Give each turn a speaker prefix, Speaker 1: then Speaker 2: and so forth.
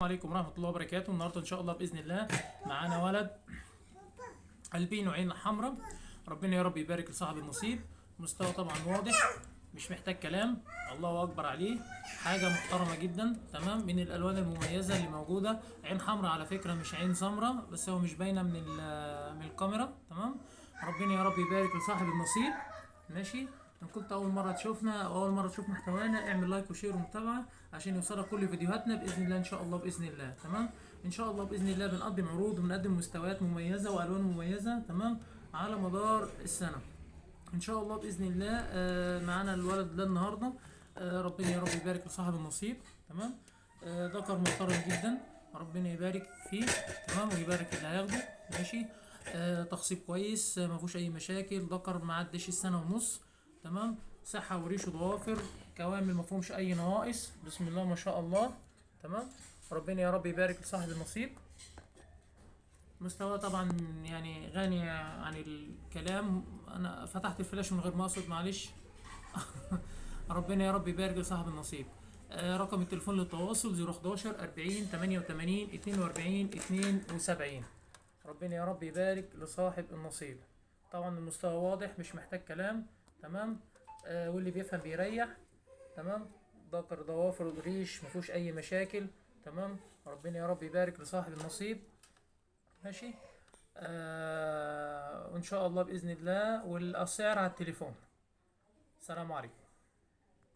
Speaker 1: عليكم ورحمة الله وبركاته. النهاردة إن شاء الله بإذن الله معانا ولد البينو عين حمراء. ربنا يا رب يبارك لصاحب النصيب. مستوى طبعا واضح، مش محتاج كلام. الله أكبر عليه، حاجة محترمة جدا. تمام، من الألوان المميزة اللي موجودة. عين حمراء على فكرة، مش عين سمراء، بس هو مش باينة من الكاميرا. تمام، ربنا يا رب يبارك لصاحب النصيب. ماشي. ان كنت اول مره تشوفنا او اول مره تشوف محتوانا، اعمل لايك وشير ومتابعه عشان يوصلك كل فيديوهاتنا باذن الله. ان شاء الله باذن الله. تمام، ان شاء الله باذن الله بنقدم عروض وبنقدم مستويات مميزه والوان مميزه. تمام، على مدار السنه ان شاء الله باذن الله. معانا الولد ده النهارده. ربنا يا رب يبارك لصاحب النصيب. تمام، ذكر محترم جدا، ربنا يبارك فيه. تمام، ويبارك في اللي هياخده. ماشي. تخصيب كويس، ما فيهوش اي مشاكل. ذكر ما عدش السنه ونص. تمام، صحه وريش وضوافر كوامل، ما فيهمش اي نواقص. بسم الله ما شاء الله. تمام، ربنا يا رب يبارك لصاحب النصيب. مستوى طبعا يعني غني عن الكلام. انا فتحت الفلاش من غير ما اقصد، معلش. ربنا يا رب يبارك لصاحب النصيب. رقم التليفون للتواصل 011 40 88 42 72. ربنا يا رب يبارك لصاحب النصيب. طبعا المستوى واضح، مش محتاج كلام. تمام، واللي بيفهم بيريح. تمام، ذكر ضوافر وريش مفيهوش اي مشاكل. تمام، ربنا يا رب يبارك لصاحب النصيب. ماشي. وان شاء الله باذن الله، والسعر على التليفون. السلام عليكم.